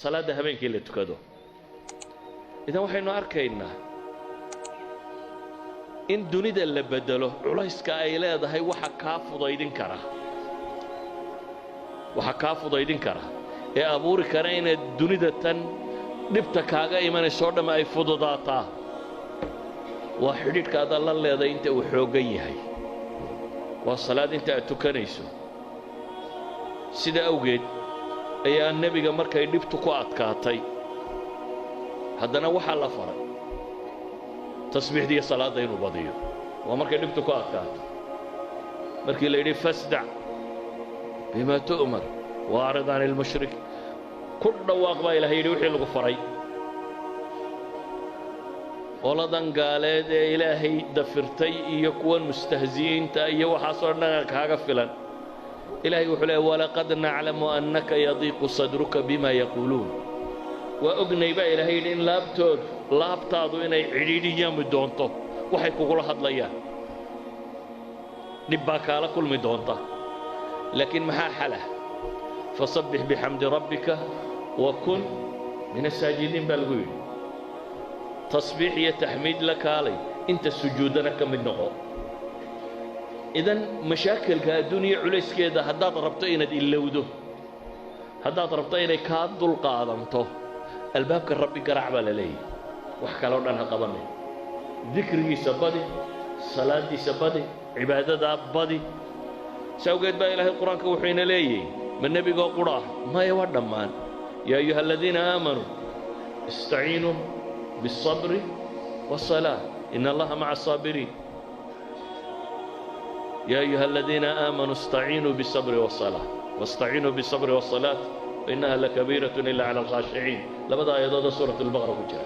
salaada habeenkii la tukado idan waxaynu arkaynaa in dunida la bedelo culayska ay leedahay waxa kaa fudaydin kara ee abuuri kara inaad dunida tan dhibta kaaga imanayso dhamma ay fududaataa waa xidhiidhkaada la leeday inta uu xooggan yahay waa salaad inta aad tukanayso sida awgeed ayaa nebiga markay dhibtu ku adkaatay haddana waxaa la faray tasbiixdiiyo salaadda inuu badiyo waa markay dhibtu ku adkaato markii la yidhi fasdac bimaa tu'mar waacrid can ilmushrik ku dhawaaq baa ilahay yidhi wixii lagu faray qoladan gaaleed ee ilaahay dafirtay iyo kuwan mustahziyiinta iyo waxaasoo dhan kaaga filan ilaahay wuxuu leeyahay walaqad naclamu annaka yadiiqu sadruka bima yaquuluun waa ognay baa ilaahay yidhi in laabtaadu inay cidhiidhiyaami doonto waxay kugula hadlayaan dhib baa kaala kulmi doonta laakiin maxaa xala fasabbix bixamdi rabbika wakun min asaajidiin baa lagu yidhi tasbiix iyo taxmiid la kaalay inta sujuudana ka mid noqo idan mashaakilka adduuniya culayskeeda haddaad rabto inaad ilowdo haddaad rabto inay kaa dulqaadanto albaabka rabbi garaac baa la leeyahay wax kaloo dhan ha qabanay dikrigiisa badi salaadiisa badi cibaadadaa badi sawgeed baa ilaahay qur-aanka wuxuu ina leeyahay ma nebigoo qudha maya waa dhammaan yaa ayuha aladiina aamanuu istaciinuu biالصabri والصلاة إن الله مع الصابرين يا أيها الذين آمنوا استعينوا بالصبر والصلاة واستعينوا بالصبر والصلاة وإنها لكبيرة إلا على الخاشعين لبدا آيات سورة البقرة كجرا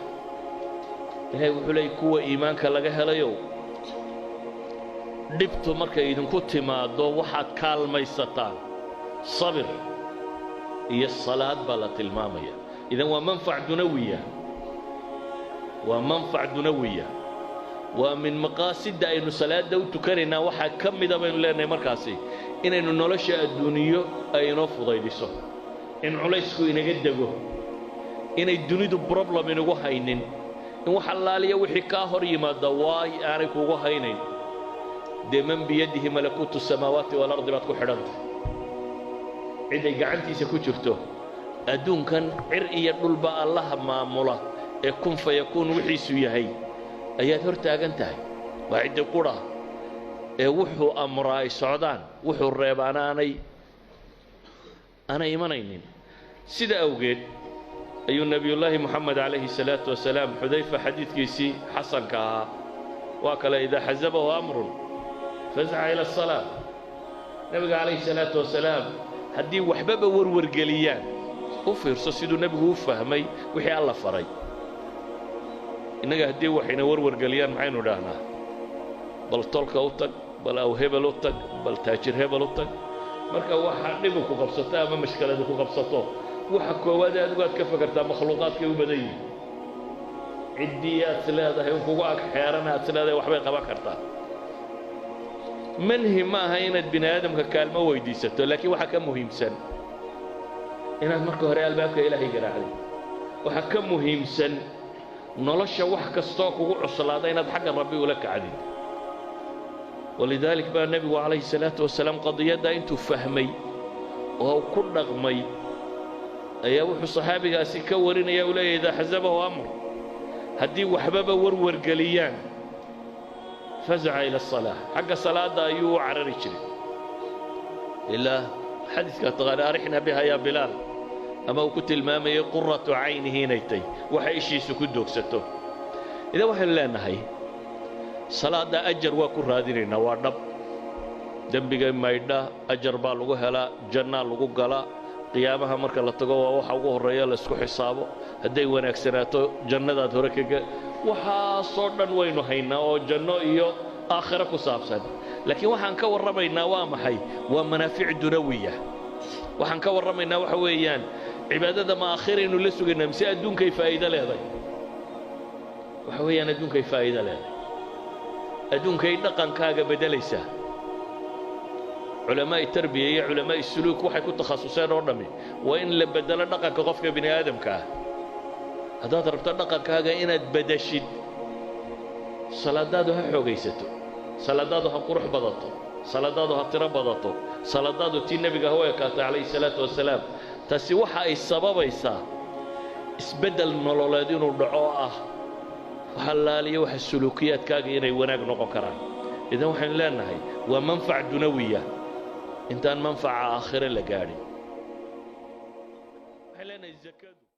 إلهي وحلي كوا إيمانك لغا هلايو dhibtu markay idinku timaado waxaad kaalmaysataan sabir iyo salaad baa la tilmaamaya idan waa manfac dunawiya waa min maqaasidda aynu salaada u tukanaynaa waxaa ka mida baynu leenahay markaasi inaynu nolosha adduuniyo ay inoo fudaydiso in culaysku inaga dego inay dunidu problem inagu haynin in wax allaaliya wixii kaa hor yimaada waay aanay kugu haynayn dee man biyadihi malakuutu samaawaati waalardi baad ku xidhantay ciday gacantiisa ku jirto adduunkan cir iyo dhulba allaha maamula ee kun fayakuun wixiisu yahay ayaad hor taagan tahay waa ciddi qudha ee wuxuu amraa ay socdaan wuxuu reebaana aanay imanaynin sida awgeed ayuu nebiyullaahi moxamed calayhi salaatu wasalaam xudayfa xadiidkiisii xasanka ahaa waa kale idaa xasabahu amrun fasca ila asalaa nebiga calayhi salaatu wasalaam haddii waxbaba warwargeliyaan u fiirso siduu nebigu u fahmay wixii alla faray innaga haddii waxayna warwargeliyaan maxaynu idhaahnaa bal tolka u tag bal aw hebel u tag bal taajir hebel u tag marka waxa dhibu ku qabsato ama mashkaladu ku qabsato waxa koowaad adigu aad ka fakartaa makhluuqaadkay u badan yihiin ciddii aad leedahay kugu ag xeerana aad leedahay waxbay qaban kartaa manhi ma aha inaad bini aadamka kaalmo weydiisato laakiin waxa ka muhiimsan inaad marka hore albaabka ilaahay garaacday waxa ka muhiimsan nolosha wax kastoo kugu cuslaada inaad xagga rabbi ula kacdid walidaalika baa nebigu calayhi salaatu wasalaam qadiyadda intuu fahmay oo ku dhaqmay ayaa wuxuu saxaabigaasi ka warinaya uu leeyahay idaa xasabahu amr haddii waxbaba warwargeliyaan fazaca ila asalaa xagga salaadda ayuu u carari jiray ilaa xadiidka taqaana arixna biha yaa bilaal ama uu ku tilmaamayay quratu caynihi inay tahy waxa ishiisu ku doogsato idan waxaynu leenahay salaadda ajar waa ku raadinaynaa waa dhab dembiga maydha ajar baa lagu helaa jannaa lagu galaa qiyaamaha marka la tago waa waxa ugu horreeya la isku xisaabo hadday wanaagsanaato jannadaad hore kaga waxaasoo dhan waynu haynaa oo janno iyo aakhiro ku saabsan laakiin waxaan ka warramaynaa waa maxay waa manaafic dunawiya waxaan ka warramaynaa waxa weeyaan cibaadada ma aakhiraynu la sugaynaa mise adduunkay faa'iido leedahay waxa weeyaan adduunkay faa'iido leedahay adduunkay dhaqankaaga beddelaysaa علماء التربية علماء السلوك waxay ku takhasuseen oo dhami waa in la bedelo dhaqanka qofka bini aadamka ah hadaad rabto dhaqankaaga inaad bedeshid salaadaadu ha xoogaysato salaadaadu ha qurux badato salaadaadu ha tiro badato salaadaadu tii nabiga ha weekaatay calayhi salaatu wasalaam taasi waxa ay sababaysaa isbedel nololeed inuu dhaco ah waxa laaliyo waxa suluukiyaadkaaga inay wanaag noqon karaan idan waxaan leenahay waa manfac dunawiya intaan manfaca aakhire la gaadhin waxaan leenahay zakadu